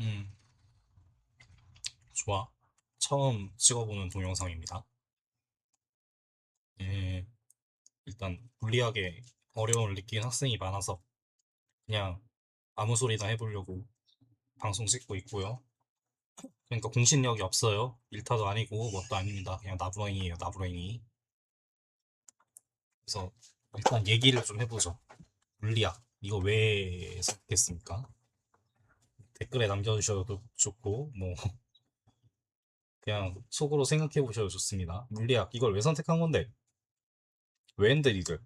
음, 좋아. 처음 찍어보는 동영상입니다. 예, 일단 물리학에 어려움을 느끼는 학생이 많아서 그냥 아무 소리나 해보려고 방송 찍고 있고요. 그러니까 공신력이 없어요. 일타도 아니고 뭣도 아닙니다. 그냥 나부랭이에요, 나부랭이. 그래서 일단 얘기를 좀 해보죠. 물리학, 이거 왜 선택했습니까? 댓글에 남겨주셔도 좋고, 뭐, 그냥 속으로 생각해 보셔도 좋습니다. 물리학, 이걸 왜 선택한 건데? 왜인데, 니들?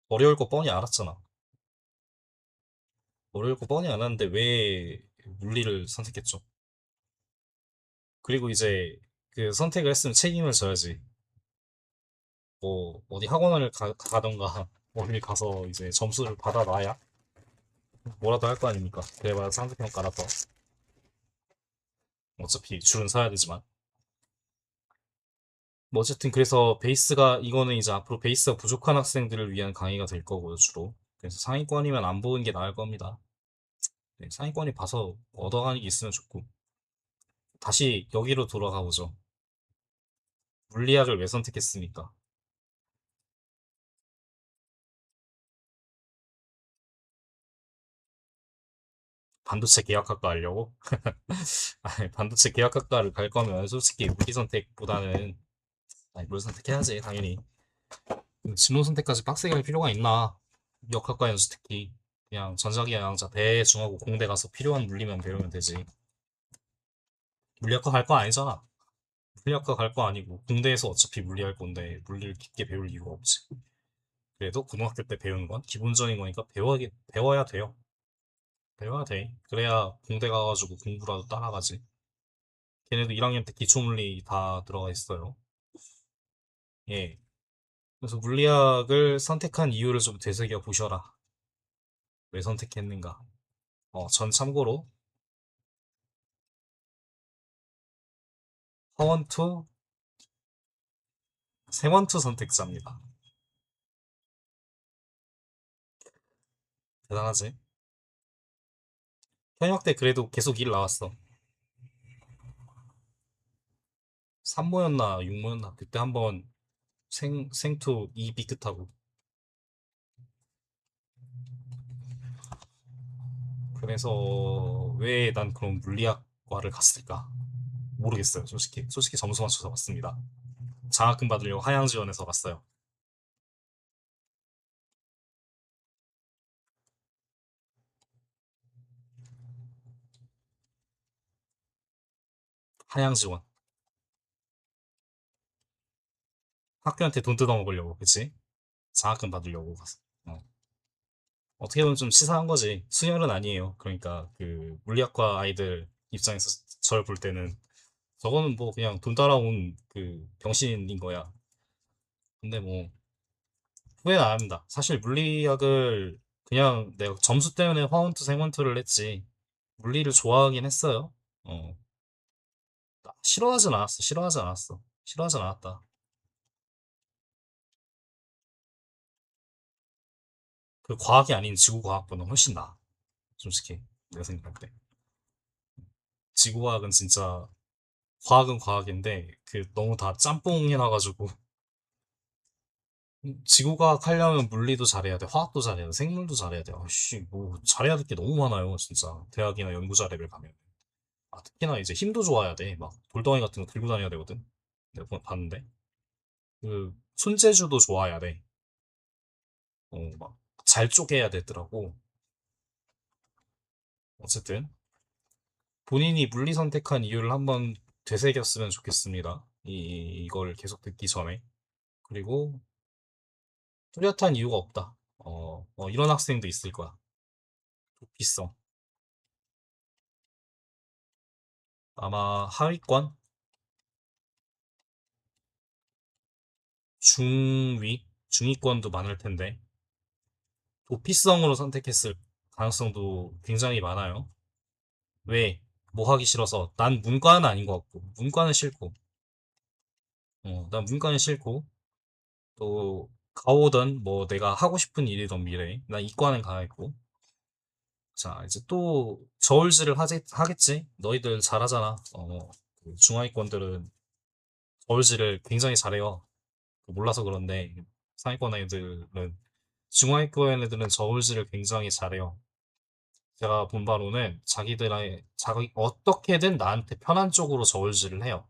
어려울 거 뻔히 알았잖아. 어려울 거 뻔히 알았는데 왜 물리를 선택했죠? 그리고 이제 그 선택을 했으면 책임을 져야지. 뭐 어디 학원을 가던가 어딜 가서 이제 점수를 받아놔야 뭐라도 할 거 아닙니까? 그래봐야 상대평가라서 어차피 줄은 서야 되지만. 뭐 어쨌든 그래서 베이스가 이거는 이제 앞으로 베이스가 부족한 학생들을 위한 강의가 될 거고요, 주로. 그래서 상위권이면 안 보는 게 나을 겁니다. 네, 상위권이 봐서 얻어가는 게 있으면 좋고. 다시 여기로 돌아가 보죠. 물리학을 왜 선택했습니까? 반도체 계약학과 하려고? 아니, 반도체 계약학과를 갈 거면 솔직히 물리 선택보다는 아니, 물 선택해야지 당연히. 진로 선택까지 빡세게 할 필요가 있나? 역학과에서 특히 그냥 전자기하양자 대중하고 공대 가서 필요한 물리만 배우면 되지. 물리학과 갈 거 아니잖아. 물리학과 갈 거 아니고 공대에서 어차피 물리할 건데 물리를 깊게 배울 이유가 없지. 그래도 고등학교 때 배우는 건 기본적인 거니까 배워야 돼요. 배워야 돼. 그래야 공대 가가지고 공부라도 따라가지. 걔네도 1학년 때 기초물리 다 들어가 있어요. 예. 그래서 물리학을 선택한 이유를 좀 되새겨 보셔라. 왜 선택했는가? 전 참고로 화원투, 생원투 선택자입니다. 대단하지? 현역 때 그래도 계속 일 나왔어. 3모였나 6모였나 그때 한번 생투 2 삐끗하고. 그래서 왜 난 그런 물리학과를 갔을까? 모르겠어요. 솔직히 점수 맞춰서 갔습니다. 장학금 받으려고 하향 지원해서 갔어요. 하향 지원. 학교한테 돈 뜯어 먹으려고, 그치? 장학금 받으려고 갔어. 어. 어떻게 보면 좀 치사한 거지. 수열은 아니에요. 그러니까 그 물리학과 아이들 입장에서 저를 볼 때는 저거는 뭐 그냥 돈 따라온 그 병신인 거야. 근데 뭐 후회는 안 합니다. 사실 물리학을 그냥 내가 점수 때문에 화원투 생원투를 했지. 물리를 좋아하긴 했어요. 어. 싫어하진 않았어. 싫어하진 않았어. 싫어하진 않았다. 그 과학이 아닌 지구과학보다 훨씬 나아. 솔직히 내가 생각할 때. 지구과학은 진짜 과학은 과학인데 그 너무 다 짬뽕 해놔가지고 지구과학 하려면 물리도 잘해야 돼, 화학도 잘해야 돼, 생물도 잘해야 돼. 아씨, 뭐 잘해야 될 게 너무 많아요, 진짜. 대학이나 연구자 레벨 가면. 특히나 이제 힘도 좋아야 돼. 막 돌덩이 같은 거 들고 다녀야 되거든. 내가 봤는데 그 손재주도 좋아야 돼. 막 잘 쪼개야 되더라고. 어쨌든 본인이 물리 선택한 이유를 한번 되새겼으면 좋겠습니다. 이걸 계속 듣기 전에. 그리고 뚜렷한 이유가 없다. 이런 학생도 있을 거야. 도피성. 아마 하위권, 중위권도 많을 텐데 도피성으로 선택했을 가능성도 굉장히 많아요. 왜? 뭐 하기 싫어서. 난 문과는 아닌 것 같고, 문과는 싫고, 난 문과는 싫고, 또 가오든 뭐 내가 하고 싶은 일이던 미래, 난 이과는 가겠고, 자, 이제 또 저울질을 하겠지? 너희들 잘하잖아. 그 중하위권들은 저울질을 굉장히 잘해요. 그 몰라서 그런데 상위권 애들은 중하위권 애들은 저울질을 굉장히 잘해요. 제가 본 바로는 자기 어떻게든 나한테 편한 쪽으로 저울질을 해요.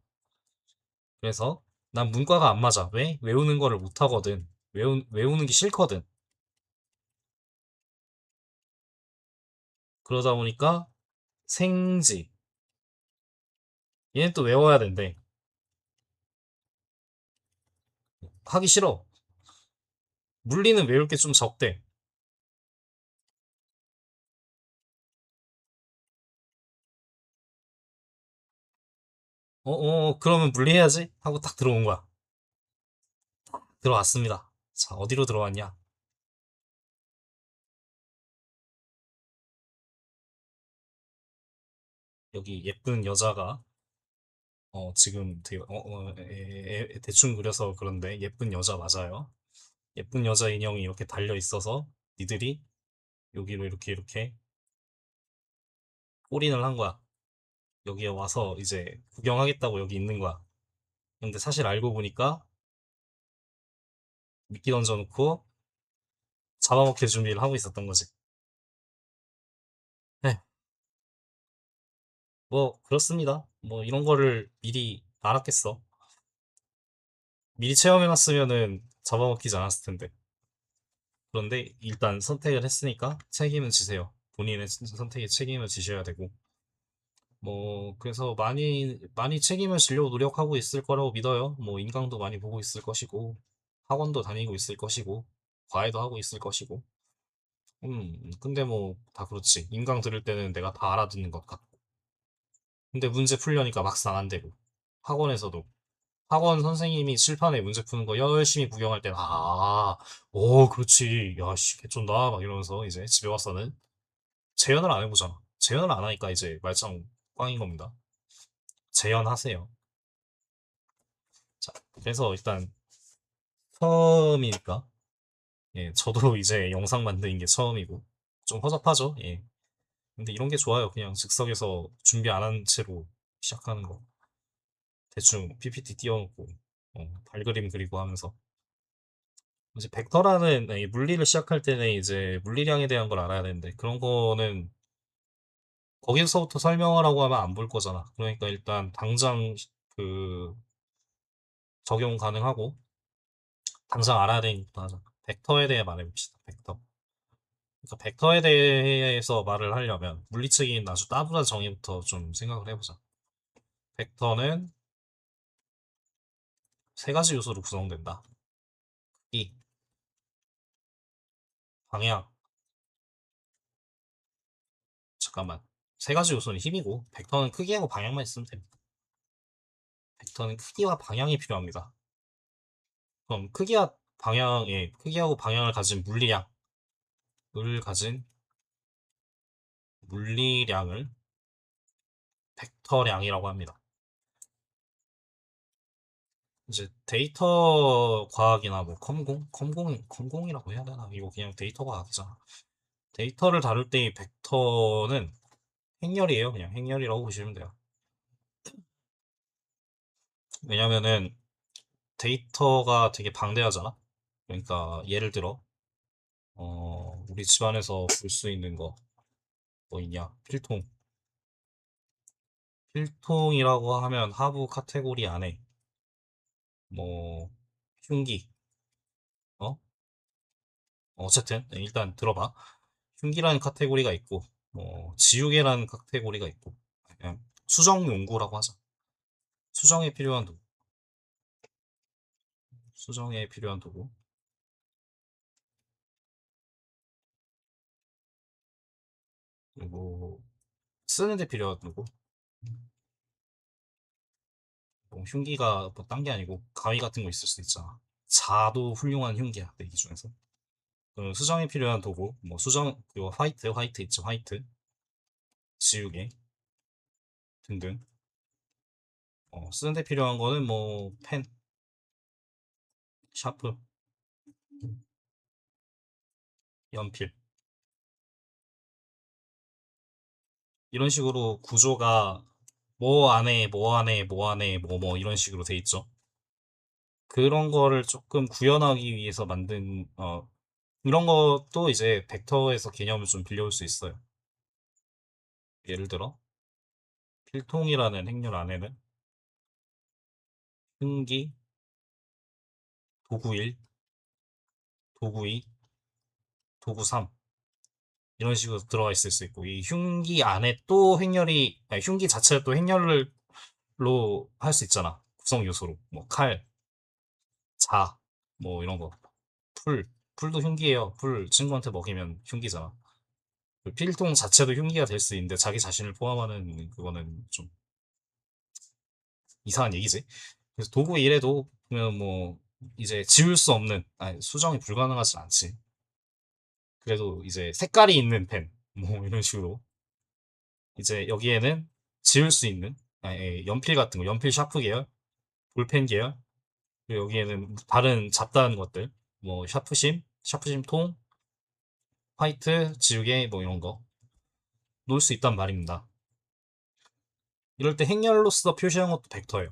그래서 난 문과가 안 맞아. 왜? 외우는 거를 못 하거든. 외우는 게 싫거든. 그러다 보니까 생지. 얘는 또 외워야 된대. 하기 싫어. 물리는 외울 게 좀 적대. 그러면 물리해야지 하고 딱 들어온 거야. 들어왔습니다. 자, 어디로 들어왔냐? 여기 예쁜 여자가 지금 되게 대충 그려서 그런데 예쁜 여자 맞아요. 예쁜 여자 인형이 이렇게 달려 있어서 니들이 여기로 이렇게 올인을 한 거야. 여기에 와서 이제 구경하겠다고 여기 있는 거야. 근데 사실 알고 보니까 미끼 던져놓고 잡아먹힐 준비를 하고 있었던 거지. 네, 뭐 그렇습니다. 뭐 이런 거를 미리 알았겠어. 미리 체험해놨으면은 잡아먹히지 않았을 텐데. 그런데 일단 선택을 했으니까 책임은 지세요. 본인의 선택에 책임을 지셔야 되고. 뭐 그래서 많이 책임을 지려고 노력하고 있을 거라고 믿어요. 뭐 인강도 많이 보고 있을 것이고 학원도 다니고 있을 것이고 과외도 하고 있을 것이고. 근데 뭐 다 그렇지. 인강 들을 때는 내가 다 알아듣는 것 같고. 근데 문제 풀려니까 막상 안 되고. 학원에서도 학원 선생님이 칠판에 문제 푸는 거 열심히 구경할 때는 오, 그렇지. 야, 씨, 개쩐다. 막 이러면서 이제 집에 와서는 재현을 안 해보잖아. 재현을 안 하니까 이제 말짱 꽝인 겁니다. 재현하세요. 자, 그래서 일단 처음이니까 예, 저도 이제 영상 만드는 게 처음이고 좀 허접하죠. 예. 근데 이런 게 좋아요. 그냥 즉석에서 준비 안 한 채로 시작하는 거. 대충 PPT 띄워놓고 발그림 그리고 하면서 이제 벡터라는 이 물리를 시작할 때는 이제 물리량에 대한 걸 알아야 되는데 그런 거는 거기서부터 설명하라고 하면 안 볼 거잖아. 그러니까 일단 당장 그 적용 가능하고 당장 알아야 되니까 하자. 벡터에 대해 말해봅시다. 벡터. 그러니까 벡터에 대해서 말을 하려면 물리적인 아주 따분한 정의부터 좀 생각을 해보자. 벡터는 세 가지 요소로 구성된다. 크기, 방향, 잠깐만. 세 가지 요소는 힘이고 벡터는 크기하고 방향만 있으면 됩니다. 벡터는 크기와 방향이 필요합니다. 그럼 크기하고 방향을 가진 가진 물리량을 벡터량이라고 합니다. 이제 데이터 과학이나 뭐 컴공이라고 해야 되나? 이거 그냥 데이터 과학이잖아. 데이터를 다룰 때 이 벡터는 행렬이에요. 그냥 행렬이라고 보시면 돼요. 왜냐면은 데이터가 되게 방대하잖아. 그러니까 예를 들어 우리 집안에서 볼 수 있는 거 뭐 있냐? 필통. 필통이라고 하면 하부 카테고리 안에 뭐 흉기, 어? 어쨌든 일단 들어봐. 흉기라는 카테고리가 있고 뭐 지우개라는 카테고리가 있고 그냥 수정 용구라고 하자. 수정에 필요한 도구, 수정에 필요한 도구, 그리고 쓰는데 필요한 도구. 뭐 흉기가 뭐 딴 게 아니고 가위 같은 거 있을 수 있잖아. 자도 훌륭한 흉기야 내 기준에서. 그럼 수정에 필요한 도구, 뭐 수정 그리고 화이트 있죠, 화이트, 지우개 등등. 쓰는데 필요한 거는 뭐 펜, 샤프, 연필. 이런 식으로 구조가 뭐 안에 뭐 안에 뭐 안에 뭐 이런 식으로 돼 있죠. 그런 거를 조금 구현하기 위해서 만든 이런 것도 이제 벡터에서 개념을 좀 빌려올 수 있어요. 예를 들어 필통이라는 행렬 안에는 흉기, 도구 1, 도구 2, 도구 3 이런 식으로 들어가 있을 수 있고 이 흉기 안에 또 행렬이 아니, 흉기 자체가 또 행렬로 할 수 있잖아. 구성 요소로 뭐 칼, 자, 뭐 이런 거. 풀, 풀도 흉기예요. 풀 친구한테 먹이면 흉기잖아. 그 필통 자체도 흉기가 될 수 있는데 자기 자신을 포함하는 그거는 좀 이상한 얘기지. 그래서 도구 일에도 보면 뭐 이제 지울 수 없는 아니 수정이 불가능하진 않지. 그래도 이제 색깔이 있는 펜 뭐 이런 식으로 이제 여기에는 지울 수 있는 연필 같은 거 연필 샤프 계열 볼펜 계열 그리고 여기에는 다른 잡다한 것들 뭐 샤프심 통 화이트 지우개 뭐 이런 거 놓을 수 있단 말입니다. 이럴 때 행렬로서 표시한 것도 벡터예요.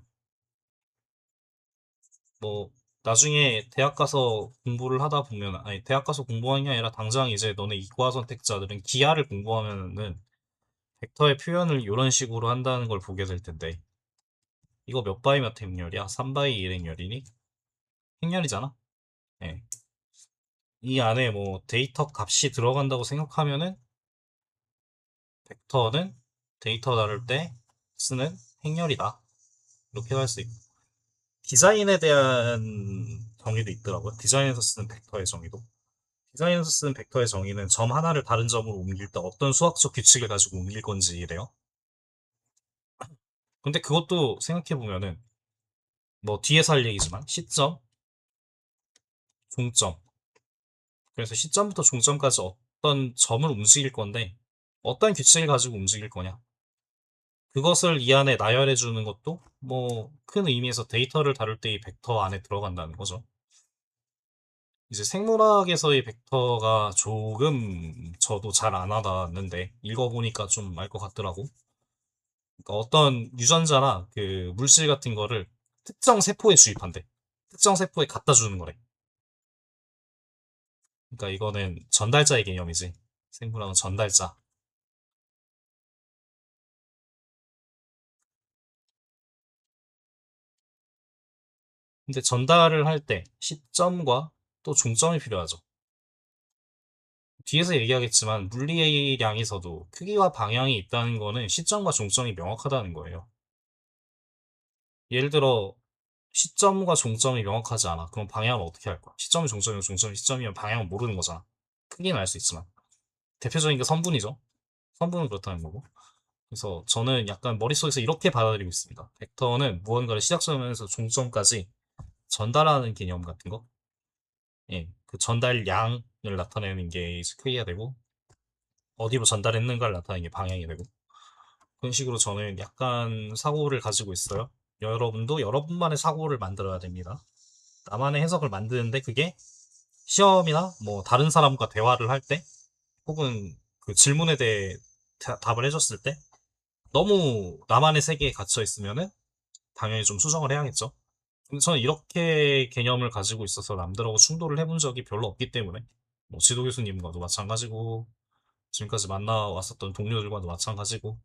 뭐 나중에 대학 가서 공부를 하다 보면 아니 대학 가서 공부하는 게 아니라 당장 이제 너네 이과 선택자들은 기하를 공부하면은 벡터의 표현을 이런 식으로 한다는 걸 보게 될 텐데 이거 몇 바이 몇 행렬이야? 3바이 1 행렬이니? 행렬이잖아. 예. 이 안에 뭐 데이터 값이 들어간다고 생각하면은 벡터는 데이터 다룰 때 쓰는 행렬이다. 이렇게 할 수 있고 디자인에 대한 정의도 있더라고요. 디자인에서 쓰는 벡터의 정의도. 디자인에서 쓰는 벡터의 정의는 점 하나를 다른 점으로 옮길 때 어떤 수학적 규칙을 가지고 옮길 건지래요. 근데 그것도 생각해보면은 뭐 뒤에서 할 얘기지만 시점, 종점. 그래서 시점부터 종점까지 어떤 점을 움직일 건데 어떤 규칙을 가지고 움직일 거냐. 그것을 이 안에 나열해 주는 것도 뭐 큰 의미에서 데이터를 다룰 때 이 벡터 안에 들어간다는 거죠. 이제 생물학에서의 벡터가 조금 저도 잘 안 와닿았는데 읽어보니까 좀 알 것 같더라고. 그러니까 어떤 유전자나 그 물질 같은 거를 특정 세포에 주입한대. 특정 세포에 갖다 주는 거래. 그러니까 이거는 전달자의 개념이지. 생물학은 전달자. 근데 전달을 할 때 시점과 또 종점이 필요하죠. 뒤에서 얘기하겠지만 물리량에서도 크기와 방향이 있다는 거는 시점과 종점이 명확하다는 거예요. 예를 들어 시점과 종점이 명확하지 않아. 그럼 방향을 어떻게 할 거야? 시점이 종점이고 종점이 시점이면 방향은 모르는 거잖아. 크기는 알 수 있지만. 대표적인 게 선분이죠. 선분은 그렇다는 거고. 그래서 저는 약간 머릿속에서 이렇게 받아들이고 있습니다. 벡터는 무언가를 시작점에서 종점까지 전달하는 개념 같은 거. 예, 그 전달량을 나타내는 게 이제 크기가 되고, 어디로 전달했는가를 나타내는 게 방향이 되고, 그런 식으로 저는 약간 사고를 가지고 있어요. 여러분도 여러분만의 사고를 만들어야 됩니다. 나만의 해석을 만드는데 그게 시험이나 뭐 다른 사람과 대화를 할 때, 혹은 그 질문에 대해 답을 해줬을 때, 너무 나만의 세계에 갇혀 있으면은 당연히 좀 수정을 해야겠죠. 근데 저는 이렇게 개념을 가지고 있어서 남들하고 충돌을 해본 적이 별로 없기 때문에 뭐 지도 교수님과도 마찬가지고 지금까지 만나왔었던 동료들과도 마찬가지고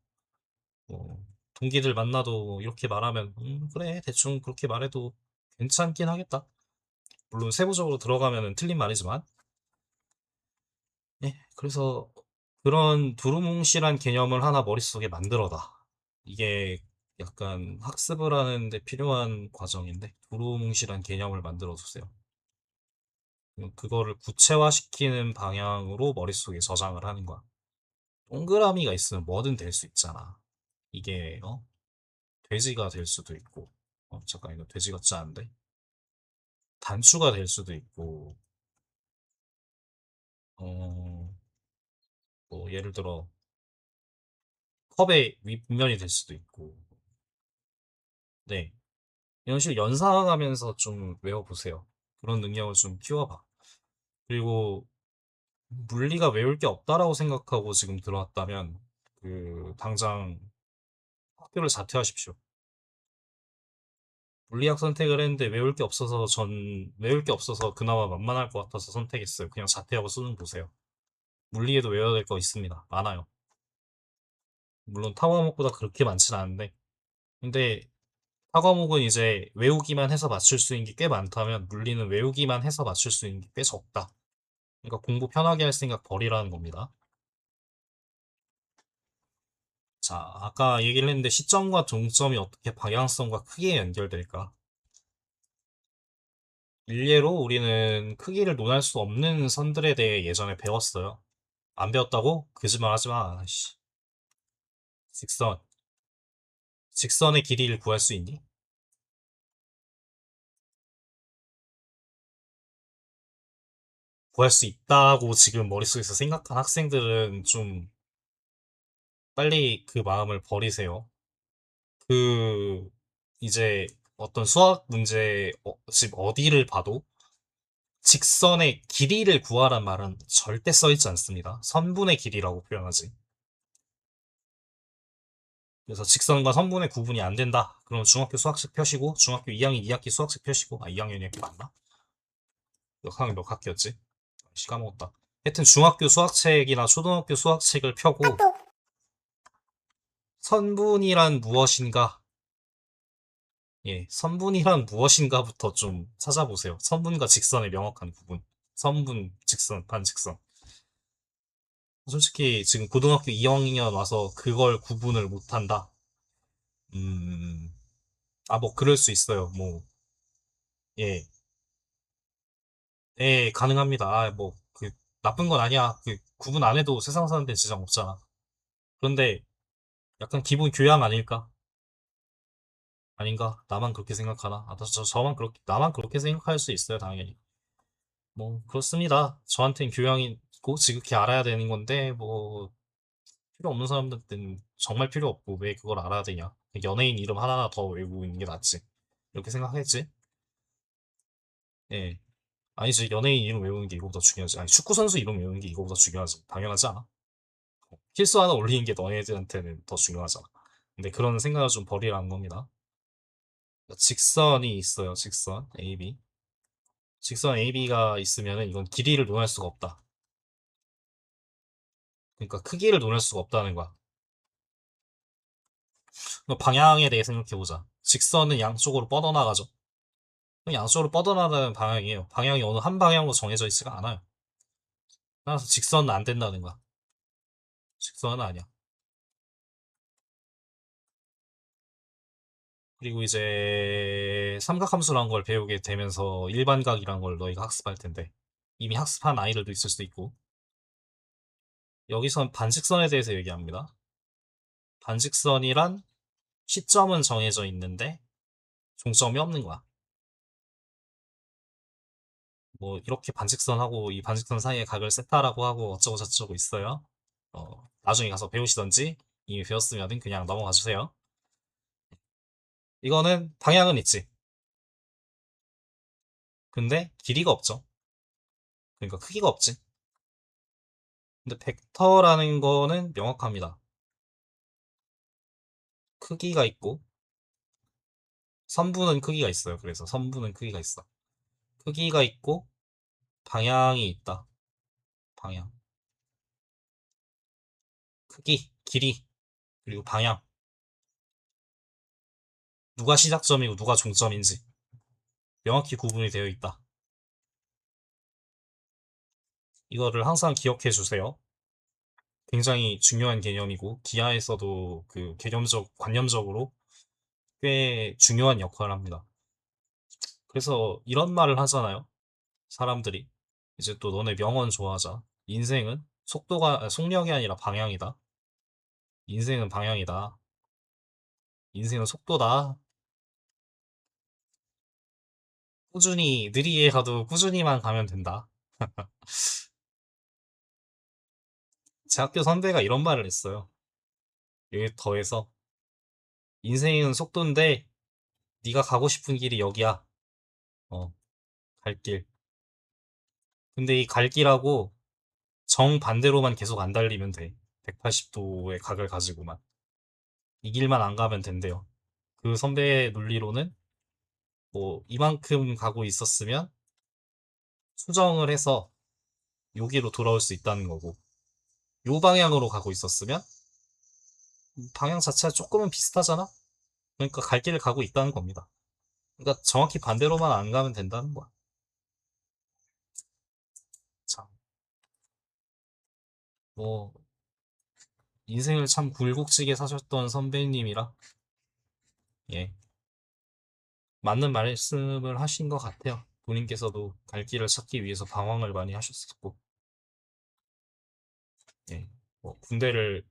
뭐 동기들 만나도 이렇게 말하면 그래 대충 그렇게 말해도 괜찮긴 하겠다. 물론 세부적으로 들어가면은 틀린 말이지만 예 그래서 그런 두루뭉실한 개념을 하나 머릿속에 만들어다. 이게 약간 학습을 하는데 필요한 과정인데 두루뭉실한 개념을 만들어 두세요. 그거를 구체화시키는 방향으로 머릿속에 저장을 하는 거야. 동그라미가 있으면 뭐든 될 수 있잖아. 이게 돼지가 될 수도 있고 잠깐 이거 돼지 같지 않은데 단추가 될 수도 있고 어, 뭐 예를 들어 컵의 윗면이 될 수도 있고 네 이런 식으로 연상하면서 좀 외워보세요. 그런 능력을 좀 키워봐. 그리고 물리가 외울 게 없다라고 생각하고 지금 들어왔다면 당장 학교를 자퇴하십시오. 물리학 선택을 했는데 외울 게 없어서 그나마 만만할 것 같아서 선택했어요. 그냥 자퇴하고 수능 보세요. 물리에도 외워야 될 거 있습니다. 많아요. 물론 타 과목보다 그렇게 많진 않은데. 근데 타 과목은 이제 외우기만 해서 맞출 수 있는 게 꽤 많다면 물리는 외우기만 해서 맞출 수 있는 게 꽤 적다. 그러니까 공부 편하게 할 생각 버리라는 겁니다. 자, 아까 얘기를 했는데 시점과 종점이 어떻게 방향성과 크기에 연결될까? 일례로 우리는 크기를 논할 수 없는 선들에 대해 예전에 배웠어요. 안 배웠다고? 거짓말 하지 마. 씨. 직선. 직선의 길이를 구할 수 있니? 구할 수 있다고 지금 머릿속에서 생각한 학생들은 좀 빨리 그 마음을 버리세요. 그, 이제 어떤 수학 문제, 지금 어디를 봐도 직선의 길이를 구하란 말은 절대 써있지 않습니다. 선분의 길이라고 표현하지. 그래서 직선과 선분의 구분이 안 된다. 그럼 중학교 수학책 펴시고, 중학교 2학년 2학기 수학책 펴시고, 2학년이 이렇게 맞나? 몇 학년 몇 학기였지? 시 까먹었다. 하여튼 중학교 수학책이나 초등학교 수학책을 펴고, 선분이란 무엇인가? 예, 선분이란 무엇인가부터 좀 찾아보세요. 선분과 직선의 명확한 구분. 선분, 직선, 반직선. 솔직히 지금 고등학교 2학년 와서 그걸 구분을 못한다. 음, 뭐 그럴 수 있어요. 뭐, 예, 예, 가능합니다. 나쁜 건 아니야. 구분 안 해도 세상 사는데 지장 없잖아. 그런데 약간 기본 교양 아닐까? 아닌가? 나만 그렇게 생각하나? 나만 그렇게 생각할 수 있어요, 당연히. 뭐, 그렇습니다. 저한텐 교양이 꼭 지극히 알아야 되는 건데, 뭐, 필요 없는 사람들은 정말 필요 없고, 왜 그걸 알아야 되냐? 연예인 이름 하나하나 더 외우고 있는 게 낫지. 이렇게 생각했지? 예. 아니지, 연예인 이름 외우는 게 이거보다 중요하지. 아니, 축구선수 이름 외우는 게 이거보다 중요하지. 당연하지 않아? 필수 하나 올리는 게 너네들한테는 더 중요하잖아. 근데 그런 생각을 좀 버리라는 겁니다. 직선이 있어요, 직선. AB. 직선 AB가 있으면은 이건 길이를 논할 수가 없다. 그러니까 크기를 논할 수가 없다는 거야. 그럼 방향에 대해 생각해보자. 직선은 양쪽으로 뻗어나가죠. 그럼 양쪽으로 뻗어나가는 방향이에요. 방향이 어느 한 방향으로 정해져 있지가 않아요. 따라서 직선은 안 된다는 거야. 직선은 아니야. 그리고 이제 삼각함수라는 걸 배우게 되면서 일반각이라는 걸 너희가 학습할 텐데 이미 학습한 아이들도 있을 수도 있고 여기선 반직선에 대해서 얘기합니다. 반직선이란 시점은 정해져 있는데 종점이 없는 거야. 뭐 이렇게 반직선하고 이 반직선 사이에 각을 세타라고 하고 어쩌고 저쩌고 있어요. 나중에 가서 배우시던지 이미 배웠으면 그냥 넘어가 주세요. 이거는 방향은 있지. 근데 길이가 없죠. 그러니까 크기가 없지. 근데 벡터라는 거는 명확합니다. 크기가 있고 선분은 크기가 있어요. 그래서 선분은 크기가 있어. 크기가 있고 방향이 있다. 방향. 크기, 길이, 그리고 방향. 누가 시작점이고 누가 종점인지 명확히 구분이 되어 있다. 이거를 항상 기억해 주세요. 굉장히 중요한 개념이고 기하에서도 관념적으로 꽤 중요한 역할을 합니다. 그래서 이런 말을 하잖아요. 사람들이 이제 또 너네 명언 좋아하자. 인생은 속력이 아니라 방향이다. 인생은 방향이다. 인생은 속도다. 꾸준히 느리게 가도 꾸준히만 가면 된다. 제 학교 선배가 이런 말을 했어요. 여기 더해서 인생은 속도인데 네가 가고 싶은 길이 여기야. 어, 갈 길. 근데 이 갈 길하고 정반대로만 계속 안 달리면 돼. 180도의 각을 가지고만. 이 길만 안 가면 된대요. 그 선배의 논리로는 뭐 이만큼 가고 있었으면 수정을 해서 여기로 돌아올 수 있다는 거고, 요 방향으로 가고 있었으면 방향 자체가 조금은 비슷하잖아? 그러니까 갈 길을 가고 있다는 겁니다. 그러니까 정확히 반대로만 안 가면 된다는 거야. 참, 뭐 인생을 참 굴곡지게 사셨던 선배님이라, 예, 맞는 말씀을 하신 것 같아요. 본인께서도 갈 길을 찾기 위해서 방황을 많이 하셨었고, 예, 뭐 군대를,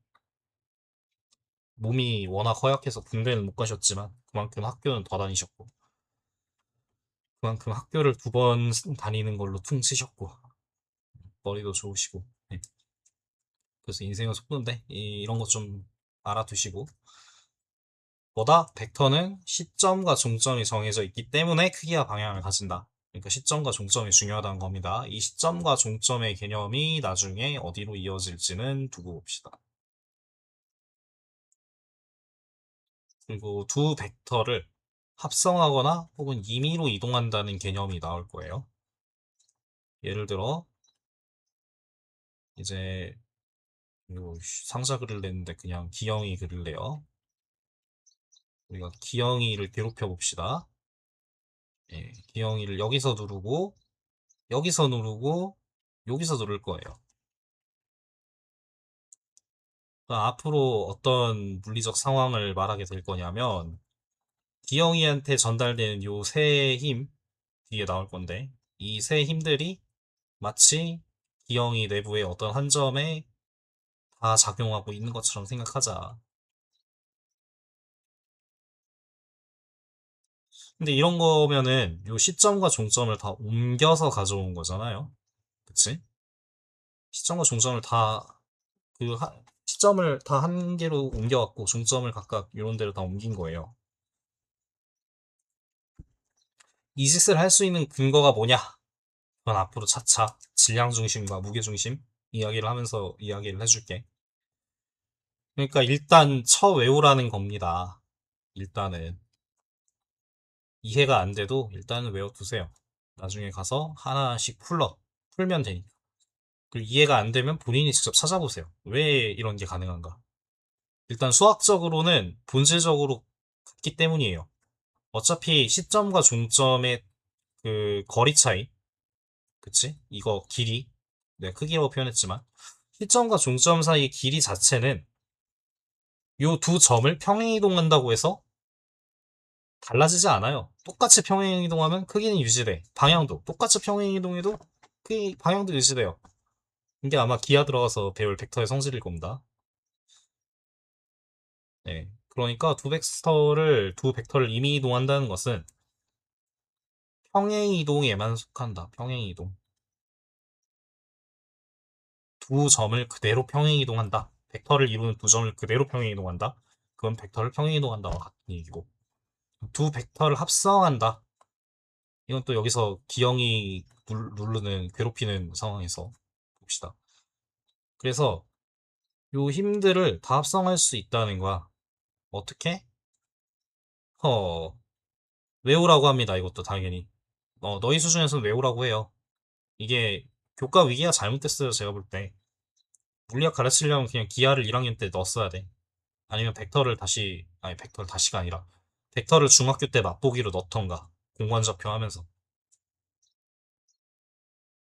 몸이 워낙 허약해서 군대는 못 가셨지만 그만큼 학교는 더 다니셨고, 그만큼 학교를 2번 다니는 걸로 퉁치셨고, 머리도 좋으시고, 예. 그래서 인생은 속도인데 이런 거 좀 알아두시고, 뭐다? 벡터는 시점과 종점이 정해져 있기 때문에 크기와 방향을 가진다. 그러니까 시점과 종점이 중요하다는 겁니다. 이 시점과 종점의 개념이 나중에 어디로 이어질지는 두고 봅시다. 그리고 두 벡터를 합성하거나 혹은 임의로 이동한다는 개념이 나올 거예요. 예를 들어 이제 상자 글을 냈는데 그냥 기영이 그릴래요. 우리가 기영이를 괴롭혀 봅시다. 예, 기영이를 여기서 누르고 여기서 누르고 여기서 누를 거예요. 그러니까 앞으로 어떤 물리적 상황을 말하게 될 거냐면, 기영이한테 전달되는 요 세 힘 뒤에 나올 건데, 이 세 힘들이 마치 기영이 내부의 어떤 한 점에 다 작용하고 있는 것처럼 생각하자. 근데 이런 거면은 요 시점과 종점을 다 옮겨서 가져온 거잖아요. 그치? 시점과 종점을 다, 그, 시점을 다 한 개로 옮겨왔고, 종점을 각각 이런 데로 다 옮긴 거예요. 이 짓을 할 수 있는 근거가 뭐냐? 그건 앞으로 차차 질량 중심과 무게 중심 이야기를 하면서 이야기를 해줄게. 그러니까 일단 외우라는 겁니다. 일단은 이해가 안 돼도 일단은 외워두세요. 나중에 가서 하나씩 풀면 되니까. 그리고 이해가 안 되면 본인이 직접 찾아보세요. 왜 이런 게 가능한가? 일단 수학적으로는 본질적으로 같기 때문이에요. 어차피 시점과 종점의 그 거리 차이, 그치? 이거 길이, 내가 크기라고 표현했지만, 시점과 종점 사이의 길이 자체는 요 두 점을 평행이동한다고 해서 달라지지 않아요. 똑같이 평행이동하면 크기는 유지돼. 방향도 똑같이 평행이동해도 방향도 유지돼요. 이게 아마 기하 들어가서 배울 벡터의 성질일 겁니다. 네. 그러니까 두 벡터를 임의 이동한다는 것은 평행이동에만 속한다. 평행이동. 두 점을 그대로 평행이동한다. 벡터를 이루는 두 점을 그대로 평행이동한다. 그건 벡터를 평행이동한다와 같은 얘기고, 두 벡터를 합성한다. 이건 또 여기서 기형이 누르는 괴롭히는 상황에서 봅시다. 그래서 요 힘들을 다 합성할 수 있다는 거야. 어떻게? 외우라고 합니다. 이것도 당연히. 너희 수준에서는 외우라고 해요. 이게 교과 위기가 잘못됐어요. 제가 볼 때. 물리학 가르치려면 그냥 기하를 1학년 때 넣었어야 돼. 아니면 벡터를 다시가 아니라 벡터를 중학교 때 맛보기로 넣던가. 공관좌표 하면서.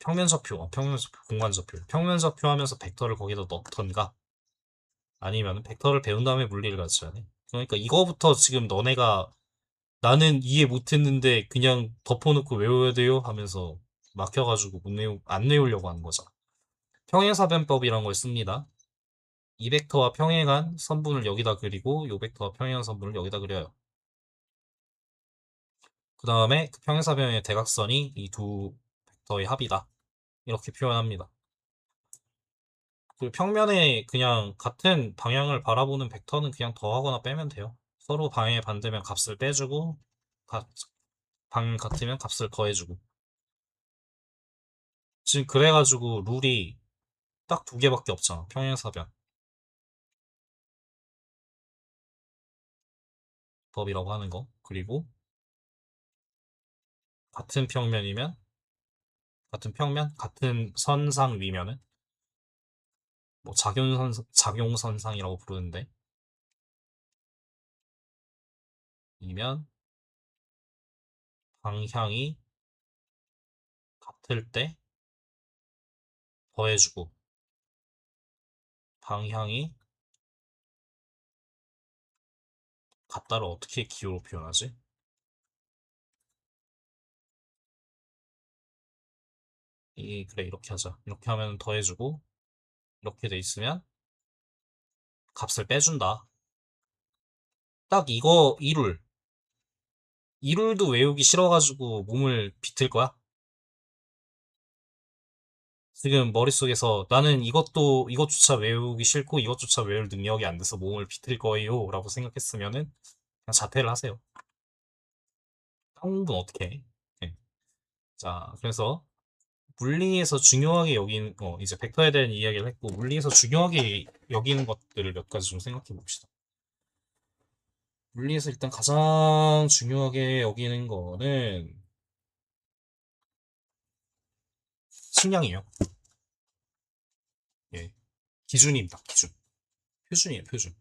공관좌표 하면서 벡터를 거기다 넣던가. 아니면 벡터를 배운 다음에 물리를 가르쳐야 돼. 그러니까 이거부터 지금 너네가 나는 이해 못했는데 그냥 덮어놓고 외워야 돼요 하면서 막혀가지고 안 외우려고 하는 거잖아. 평행사변법이란 걸 씁니다. 이 벡터와 평행한 선분을 여기다 그리고 요 벡터와 평행한 선분을 여기다 그려요. 그 다음에 그 평행사변의 대각선이 이 두 벡터의 합이다. 이렇게 표현합니다. 그 평면에 그냥 같은 방향을 바라보는 벡터는 그냥 더하거나 빼면 돼요. 서로 방향이 반대면 값을 빼주고, 방 같으면 값을 더해주고. 지금 그래가지고 룰이 딱 2개밖에 없잖아. 평행사변. 법이라고 하는 거. 그리고 같은 평면이면, 같은 평면, 같은 선상 위면은 뭐 작용선상이라고 부르는데, 이면 방향이 같을 때 더해주고, 방향이 같다를 어떻게 기호로 표현하지? 그래, 이렇게 하자. 이렇게 하면 더해주고, 이렇게 돼 있으면 값을 빼준다. 딱 이거, 이룰. 이룰도 외우기 싫어가지고 몸을 비틀 거야? 지금 머릿속에서 나는 이것조차 외우기 싫고 이것조차 외울 능력이 안 돼서 몸을 비틀 거예요. 라고 생각했으면은 그냥 자퇴를 하세요. 한국은 어떻게 해? 네. 자, 그래서 물리에서 중요하게 이제 벡터에 대한 이야기를 했고, 물리에서 중요하게 여기는 것들을 몇 가지 좀 생각해 봅시다. 물리에서 일단 가장 중요하게 여기는 거는 식량이에요. 예. 기준입니다. 기준. 표준이에요, 표준.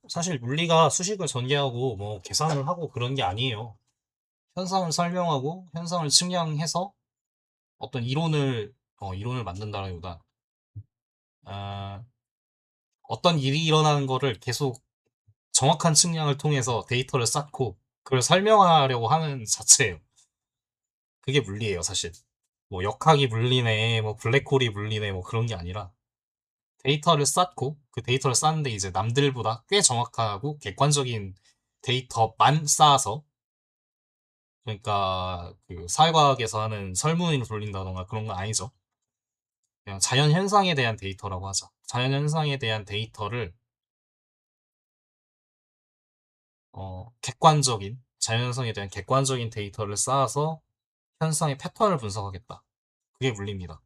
사실 물리가 수식을 전개하고 뭐 계산을 하고 그런 게 아니에요. 현상을 설명하고 현상을 측량해서 어떤 이론을 만든다라기보다 아, 어떤 일이 일어나는 거를 계속 정확한 측량을 통해서 데이터를 쌓고 그걸 설명하려고 하는 자체예요. 그게 물리예요, 사실. 뭐 역학이 물리네, 뭐 블랙홀이 물리네, 뭐 그런 게 아니라 데이터를 쌓고 그 데이터를 쌓는데 이제 남들보다 꽤 정확하고 객관적인 데이터만 쌓아서 그러니까 그 사회과학에서 하는 설문을 돌린다던가 그런 건 아니죠. 그냥 자연 현상에 대한 데이터라고 하자. 자연 현상에 대한 데이터를 객관적인 자연 현상에 대한 객관적인 데이터를 쌓아서 현상의 패턴을 분석하겠다. 그게 물리입니다.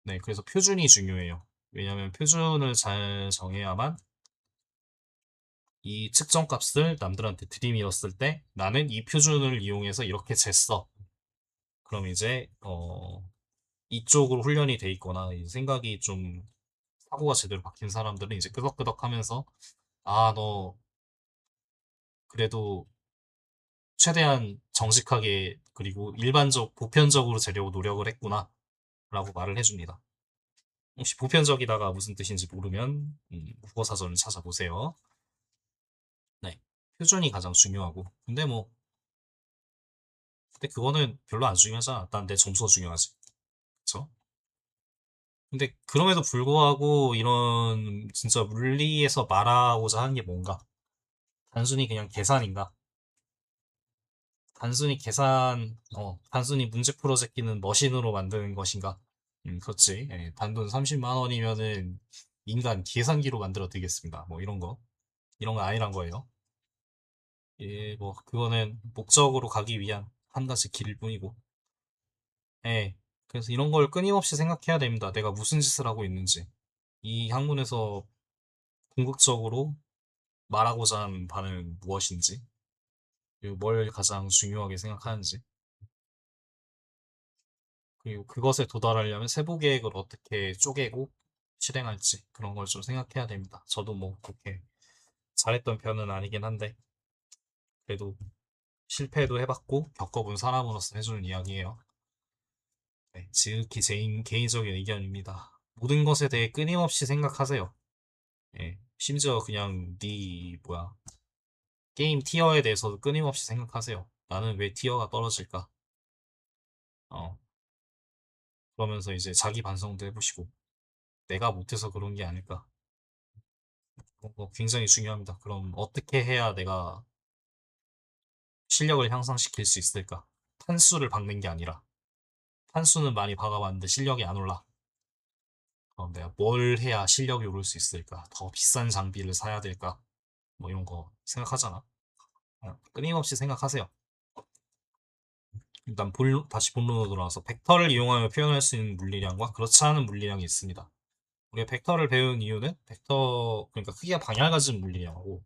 네, 그래서 표준이 중요해요. 왜냐하면 표준을 잘 정해야만 이 측정 값을 남들한테 들이밀었을 때 나는 이 표준을 이용해서 이렇게 쟀어. 그럼 이제 이쪽으로 훈련이 돼 있거나 생각이 좀 사고가 제대로 박힌 사람들은 이제 끄덕끄덕 하면서 아, 너 그래도 최대한 정직하게 그리고 보편적으로 재려고 노력을 했구나 라고 말을 해줍니다. 혹시 보편적이다가 무슨 뜻인지 모르면 국어사전을 찾아보세요. 네, 표준이 가장 중요하고 근데 그거는 별로 안 중요하잖아. 난 내 점수가 중요하지. 그쵸? 근데 그럼에도 불구하고 이런 진짜 물리에서 말하고자 하는 게 뭔가? 단순히 그냥 계산인가? 단순히 문제 풀어 제끼는 머신으로 만드는 것인가? 그렇지. 예, 단돈 30만 원이면은 인간 계산기로 만들어 드리겠습니다. 뭐 이런 거 아니란 거예요. 예, 뭐 그거는 목적으로 가기 위한 한 가지 길일 뿐이고. 예. 그래서 이런 걸 끊임없이 생각해야 됩니다. 내가 무슨 짓을 하고 있는지. 이 학문에서 궁극적으로 말하고자 하는 바는 무엇인지, 그리고 뭘 가장 중요하게 생각하는지, 그리고 그것에 도달하려면 세부 계획을 어떻게 쪼개고 실행할지 그런 걸 좀 생각해야 됩니다. 저도 뭐 그렇게 잘했던 편은 아니긴 한데 그래도 실패도 해봤고 겪어본 사람으로서 해주는 이야기예요. 네, 지극히 제 개인적인 의견입니다. 모든 것에 대해 끊임없이 생각하세요. 예, 심지어 그냥 게임 티어에 대해서도 끊임없이 생각하세요. 나는 왜 티어가 떨어질까? 어, 그러면서 이제 자기 반성도 해보시고 내가 못해서 그런 게 아닐까? 그런 거 굉장히 중요합니다. 그럼 어떻게 해야 내가 실력을 향상시킬 수 있을까? 판수를 박는 게 아니라 판수는 많이 박아봤는데 실력이 안 올라. 그럼 내가 뭘 해야 실력이 오를 수 있을까? 더 비싼 장비를 사야 될까? 뭐 이런 거 생각하잖아. 끊임없이 생각하세요. 일단 다시 본론으로 돌아와서 벡터를 이용하여 표현할 수 있는 물리량과 그렇지 않은 물리량이 있습니다. 우리가 벡터를 배운 이유는 벡터, 그러니까 크기와 방향을 가진 물리량하고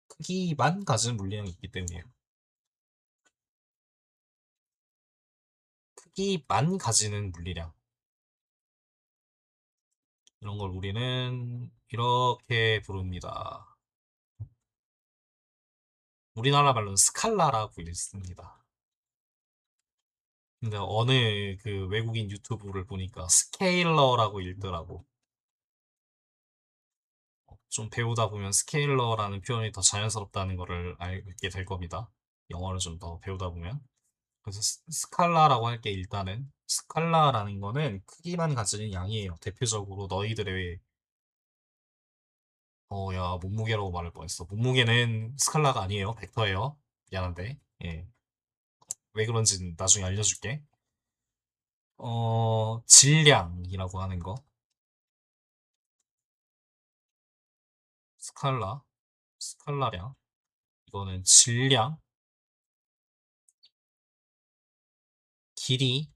크기만 가진 물리량이 있기 때문이에요. 크기만 가지는 물리량. 이런 걸 우리는 이렇게 부릅니다. 우리나라 말로는 스칼라라고 읽습니다. 근데 어느 그 외국인 유튜브를 보니까 스케일러라고 읽더라고. 좀 배우다 보면 스케일러라는 표현이 더 자연스럽다는 거를 알게 될 겁니다. 영어를 좀 더 배우다 보면. 그래서 스칼라라고 할 게 일단은 스칼라라는 거는 크기만 가지는 양이에요. 대표적으로 너희들의 야 몸무게라고 말할 뻔했어. 몸무게는 스칼라가 아니에요. 벡터예요. 미안한데. 예. 왜 그런지는 나중에 알려줄게. 질량이라고 하는 거. 스칼라, 스칼라량. 이거는 질량, 길이,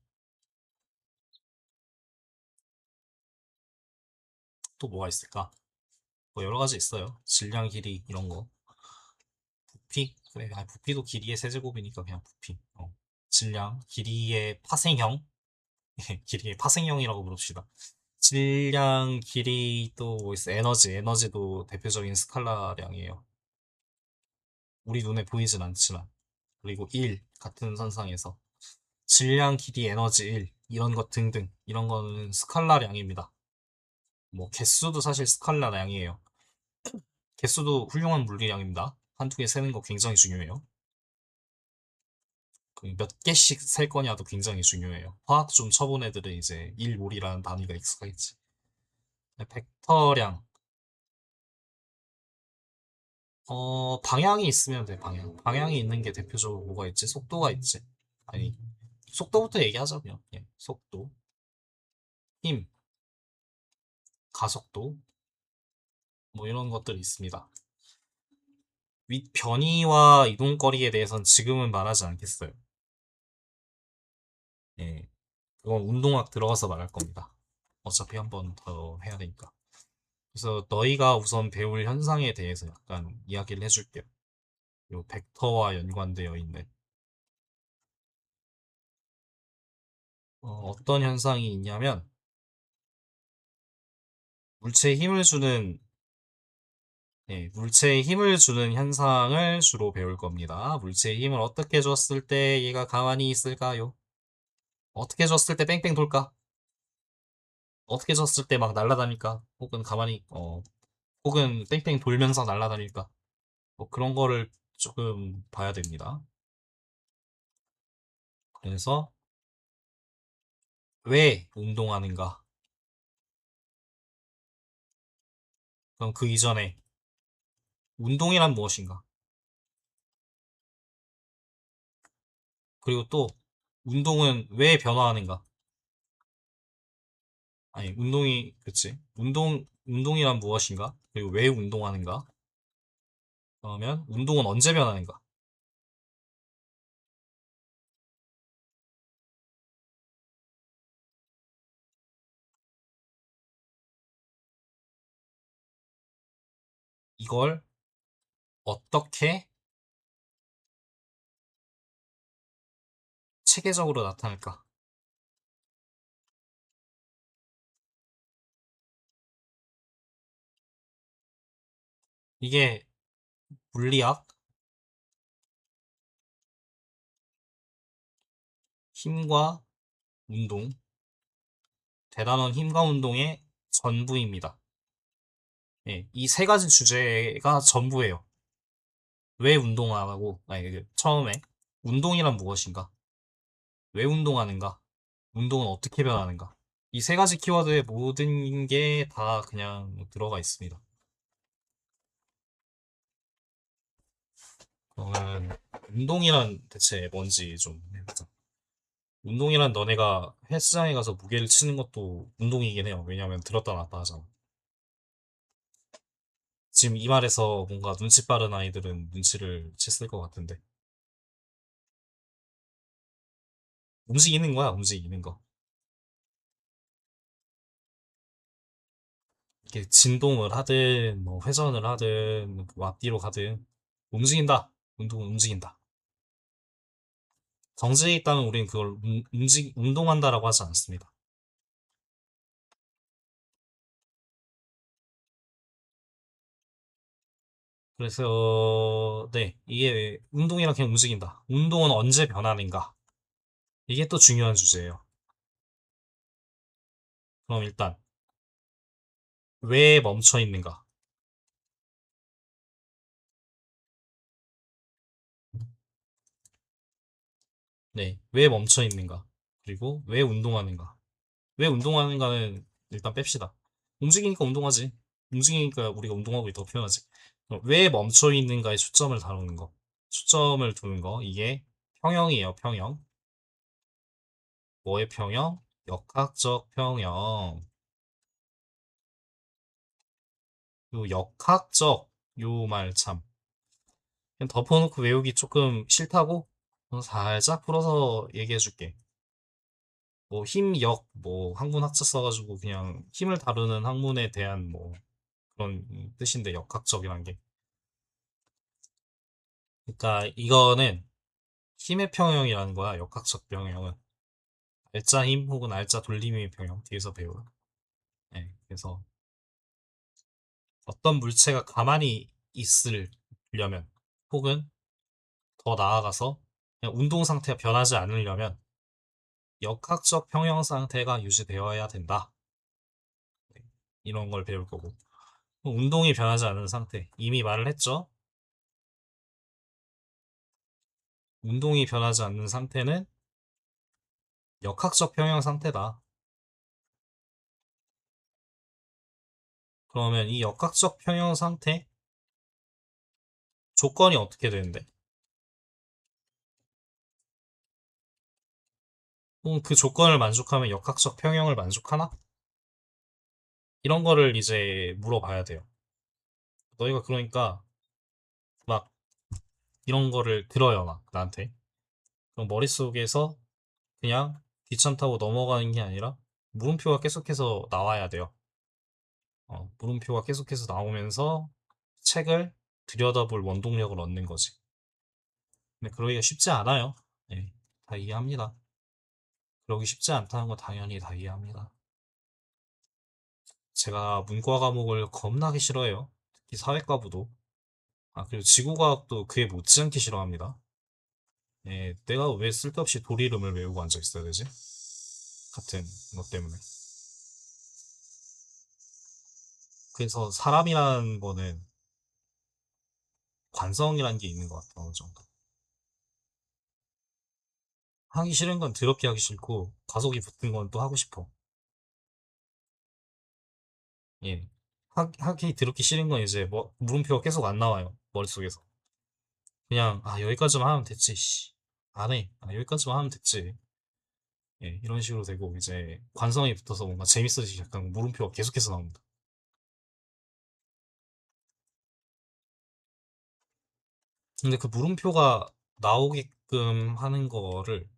또 뭐가 있을까? 뭐 여러 가지 있어요. 질량, 길이 이런 거. 부피? 그래, 부피도 길이의 세제곱이니까 그냥 부피. 질량, 길이의 파생형. 길이의 파생형이라고 부릅시다. 질량, 길이 또 뭐 있어? 에너지, 에너지도 대표적인 스칼라량이에요. 우리 눈에 보이진 않지만. 그리고 1 같은 선상에서 질량, 길이, 에너지 1 이런 것 등등 이런 거는 스칼라량입니다. 뭐 개수도 사실 스칼라량이에요. 개수도 훌륭한 물리량입니다. 한두 개 세는 거 굉장히 중요해요. 몇 개씩 셀 거냐도 굉장히 중요해요. 화학 좀 쳐본 애들은 이제 1몰이라는 단위가 익숙하 겠지. 벡터량. 방향이 있으면 돼, 방향. 방향이 있는 게 대표적으로 뭐가 있지? 속도가 있지. 아니, 속도부터 얘기하자면, 예, 속도, 힘, 가속도, 뭐 이런 것들이 있습니다. 윗 변이와 이동거리에 대해서는 지금은 말하지 않겠어요. 예, 그건 운동학 들어가서 말할 겁니다. 어차피 한 번 더 해야 되니까. 그래서 너희가 우선 배울 현상에 대해서 약간 이야기를 해줄게요. 요 벡터와 연관되어 있는 어떤 현상이 있냐면 물체에 힘을 주는 물체에 힘을 주는 현상을 주로 배울 겁니다. 물체에 힘을 어떻게 줬을 때 얘가 가만히 있을까요? 어떻게 줬을 때 뺑뺑 돌까? 어떻게 줬을 때 막 날아다닐까? 혹은 가만히 혹은 뺑뺑 돌면서 날아다닐까? 뭐 그런 거를 조금 봐야 됩니다. 그래서 왜 운동하는가? 그럼 그 이전에 운동이란 무엇인가? 그리고 또 운동은 왜 변화하는가? 아니, 그치? 운동이란 무엇인가? 그리고 왜 운동하는가? 그러면 운동은 언제 변하는가? 이걸 어떻게 체계적으로 나타낼까? 이게 물리학, 힘과 운동, 대단원 힘과 운동의 전부입니다. 예, 이 세 가지 주제가 전부예요. 왜 운동하고, 아니, 처음에 운동이란 무엇인가? 왜 운동하는가? 운동은 어떻게 변하는가? 이 세 가지 키워드에 모든 게 다 그냥 들어가 있습니다. 그러면 운동이란 대체 뭔지 좀 해보자. 운동이란 너네가 헬스장에 가서 무게를 치는 것도 운동이긴 해요. 왜냐하면 들었다 놨다 하잖아. 지금 이 말에서 뭔가 눈치 빠른 아이들은 눈치를 챘을 것 같은데. 움직이는 거야, 움직이는 거. 이렇게 진동을 하든, 뭐 회전을 하든, 뭐 앞뒤로 가든, 움직인다. 운동은 움직인다. 정지해 있다면 우리는 그걸 운동한다라고 하지 않습니다. 그래서, 네, 이게 운동이랑 그냥 움직인다. 운동은 언제 변하는가? 이게 또 중요한 주제예요. 그럼 일단, 왜 멈춰 있는가? 네, 왜 멈춰 있는가? 그리고 왜 운동하는가? 왜 운동하는가는 일단 뺍시다. 움직이니까 운동하지. 움직이니까 우리가 운동하고 있다고 표현하지. 그럼 왜 멈춰 있는가에 초점을 다루는 거. 초점을 두는 거. 이게 평형이에요, 평형. 뭐의 평형? 역학적 평형. 요 역학적 요 말 참. 그냥 덮어놓고 외우기 조금 싫다고? 살짝 풀어서 얘기해 줄게. 뭐 힘, 역, 뭐 학문 학자 써가지고 그냥 힘을 다루는 학문에 대한 뭐 그런 뜻인데 역학적이란 게. 그러니까 이거는 힘의 평형이라는 거야. 역학적 평형은 알짜 힘 혹은 알짜 돌림의 평형 뒤에서 배워요. 네, 그래서 어떤 물체가 가만히 있으려면 혹은 더 나아가서 그냥 운동 상태가 변하지 않으려면 역학적 평형 상태가 유지되어야 된다. 네, 이런 걸 배울 거고 운동이 변하지 않은 상태 이미 말을 했죠. 운동이 변하지 않는 상태는 역학적 평형 상태다. 그러면 이 역학적 평형 상태 조건이 어떻게 되는데? 그 조건을 만족하면 역학적 평형을 만족하나? 이런 거를 이제 물어봐야 돼요. 너희가 그러니까 막 이런 거를 들어요, 막 나한테. 그럼 머릿속에서 그냥 귀찮다고 넘어가는 게 아니라 물음표가 계속해서 나와야 돼요. 물음표가 계속해서 나오면서 책을 들여다볼 원동력을 얻는 거지. 근데 그러기가 쉽지 않아요. 네, 다 이해합니다. 그러기 쉽지 않다는 거 당연히 다 이해합니다. 제가 문과 과목을 겁나게 싫어해요. 특히 사회과부도. 아, 그리고 지구과학도 그에 못지않게 싫어합니다. 예, 내가 왜 쓸데없이 돌 이름을 외우고 앉아 있어야 되지? 같은 것 때문에. 그래서 사람이라는 거는 관성이라는 게 있는 것 같아요, 어느 정도. 하기 싫은 건 더럽게 하기 싫고, 과속이 붙은 건 또 하고 싶어. 예. 하기 더럽게 싫은 건 이제 뭐, 물음표가 계속 안 나와요, 머릿속에서. 그냥, 아, 여기까지만 하면 됐지, 씨. 안 해. 아, 여기까지만 하면 됐지. 예, 이런 식으로 되고, 이제, 관성이 붙어서 뭔가 재밌어지기 시작하는 물음표가 계속해서 나옵니다. 근데 그 물음표가 나오게끔 하는 거를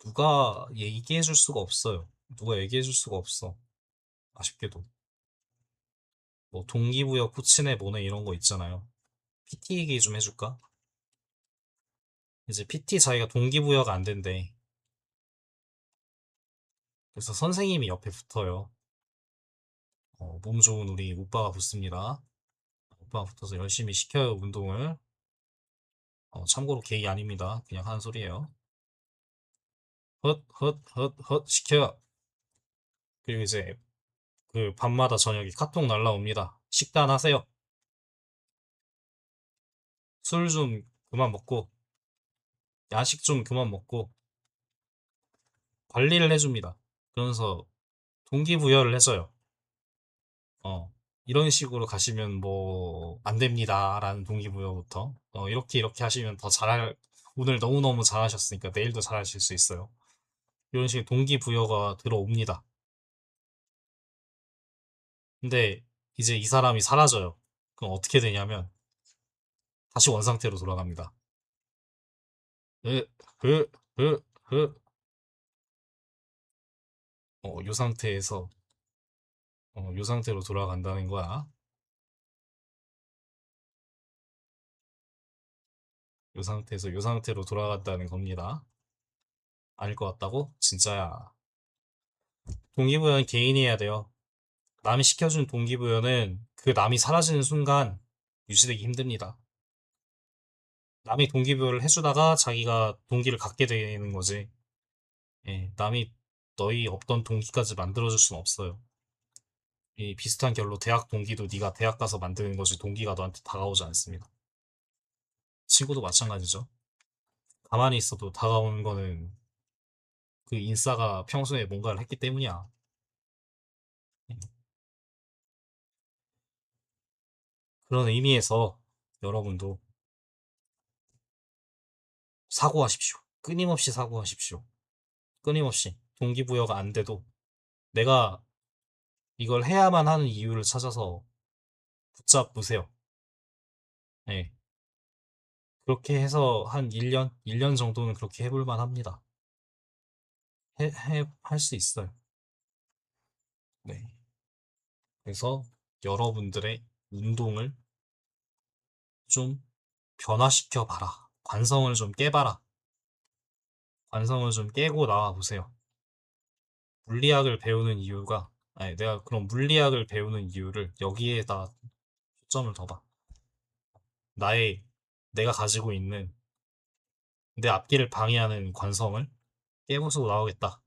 누가 얘기해 줄 수가 없어요. 누가 얘기해 줄 수가 없어. 아쉽게도. 뭐 동기부여 코치네 뭐네 이런 거 있잖아요. PT 얘기 좀 해줄까? 이제 PT 자기가 동기부여가 안 된대. 그래서 선생님이 옆에 붙어요. 몸 좋은 우리 오빠가 붙습니다. 오빠가 붙어서 열심히 시켜요, 운동을. 참고로 게이 아닙니다. 그냥 하는 소리예요. 헛, 헛, 헛, 헛 시켜. 그리고 이제 그 밤마다 저녁에 카톡 날라옵니다. 식단하세요. 술 좀 그만 먹고, 야식 좀 그만 먹고, 관리를 해줍니다. 그러면서 동기부여를 해줘요. 어, 이런 식으로 가시면 뭐, 안 됩니다. 라는 동기부여부터. 이렇게 하시면 더 오늘 너무너무 잘하셨으니까 내일도 잘하실 수 있어요. 이런 식의 동기부여가 들어옵니다. 근데 이제 이 사람이 사라져요. 그럼 어떻게 되냐면, 다시 원상태로 돌아갑니다. 으, 으, 으, 으. 요 상태에서, 요 상태로 돌아간다는 거야. 요 상태에서 요 상태로 돌아간다는 겁니다. 아닐 것 같다고? 진짜야. 동기부여는 개인이 해야 돼요. 남이 시켜준 동기부여는 그 남이 사라지는 순간 유지되기 힘듭니다. 남이 동기부여를 해주다가 자기가 동기를 갖게 되는 거지. 예, 남이 너희 없던 동기까지 만들어줄 수는 없어요. 이 비슷한 결로 대학 동기도 네가 대학 가서 만드는 거지 동기가 너한테 다가오지 않습니다. 친구도 마찬가지죠. 가만히 있어도 다가오는 거는 그 인싸가 평소에 뭔가를 했기 때문이야. 예, 그런 의미에서 여러분도 사고하십시오. 끊임없이 사고하십시오. 끊임없이 동기부여가 안 돼도 내가 이걸 해야만 하는 이유를 찾아서 붙잡으세요. 예. 그렇게 해서 한 1년 정도는 그렇게 해볼 만합니다. 할 수 있어요. 네. 그래서 여러분들의 운동을 좀 변화시켜 봐라. 관성을 좀 깨봐라. 관성을 좀 깨고 나와 보세요. 물리학을 배우는 이유가, 아니, 내가 그럼 물리학을 배우는 이유를 여기에다 초점을 둬봐. 나의, 내가 가지고 있는 내 앞길을 방해하는 관성을 깨부수고 나오겠다.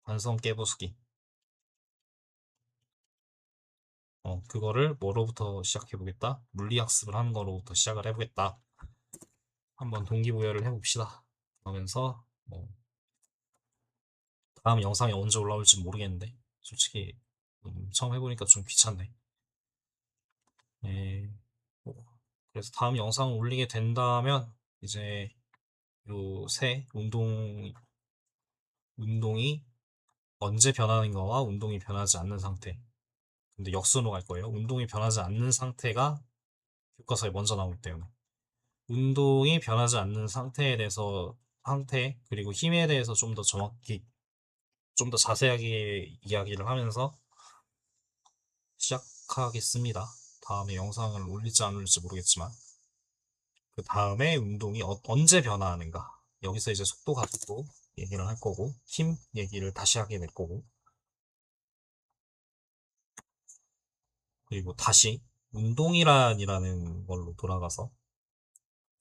관성 깨부수기. 그거를 뭐로부터 시작해보겠다? 물리학습을 하는 거로부터 시작을 해보겠다. 한번 동기부여를 해봅시다. 그러면서, 다음 영상이 언제 올라올지 모르겠는데, 솔직히, 처음 해보니까 좀 귀찮네. 예, 뭐, 그래서 다음 영상 올리게 된다면, 이제, 요새 운동이 언제 변하는 거와 운동이 변하지 않는 상태. 근데 역순으로 갈 거예요. 운동이 변하지 않는 상태가 교과서에 먼저 나오기 때문에. 운동이 변하지 않는 상태, 그리고 힘에 대해서 좀 더 정확히, 좀 더 자세하게 이야기를 하면서 시작하겠습니다. 다음에 영상을 올릴지 안 올릴지 모르겠지만, 그 다음에 운동이 언제 변화하는가. 여기서 이제 속도 가지고 얘기를 할 거고, 힘 얘기를 다시 하게 될 거고, 그리고 다시 운동이란이라는 걸로 돌아가서,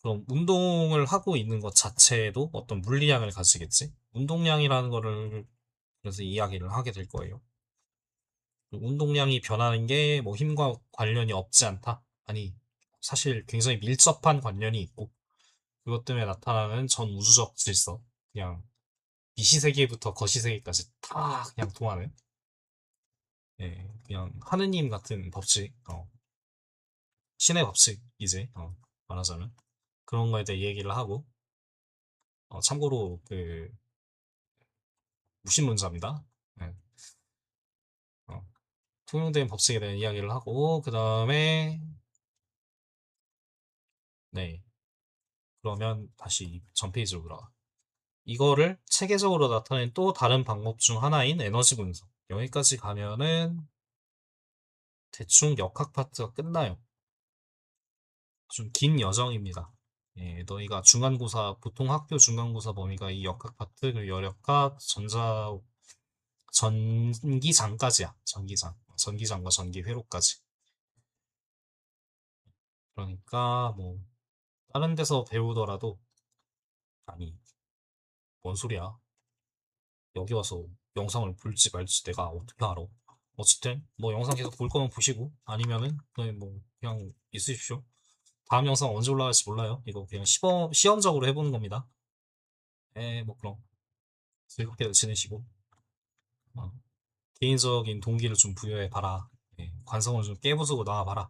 그럼 운동을 하고 있는 것 자체도 어떤 물리량을 가지겠지? 운동량이라는 거를 그래서 이야기를 하게 될 거예요. 운동량이 변하는 게 뭐 힘과 관련이 없지 않다? 아니, 사실 굉장히 밀접한 관련이 있고, 그것 때문에 나타나는 전 우주적 질서, 그냥 미시세계부터 거시세계까지 다 그냥 통하는, 예, 그냥 하느님 같은 법칙, 신의 법칙이지, 말하자면. 그런 거에 대해 얘기를 하고, 참고로 그, 무신론자입니다. 네, 어, 통용된 법칙에 대한 이야기를 하고, 그 다음에, 네, 그러면 다시 전 페이지로 돌아가. 이거를 체계적으로 나타낸 또 다른 방법 중 하나인 에너지 분석. 여기까지 가면은 대충 역학 파트가 끝나요. 좀 긴 여정입니다. 예, 너희가 중간고사, 보통 학교 중간고사 범위가 이 역학 파트, 그 열역학, 전기장까지야. 전기장. 전기장과 전기회로까지. 그러니까 뭐 다른 데서 배우더라도 아니 뭔 소리야. 여기 와서 영상을 볼지 말지 내가 어떻게 알아. 어쨌든 뭐 영상 계속 볼 거면 보시고 아니면은 뭐 그냥 있으십시오. 다음 영상 언제 올라갈지 몰라요. 이거 그냥 시험적으로 해보는 겁니다. 뭐 그럼 즐겁게 지내시고 어, 개인적인 동기를 좀 부여해 봐라. 관성을 좀 깨부수고 나와 봐라.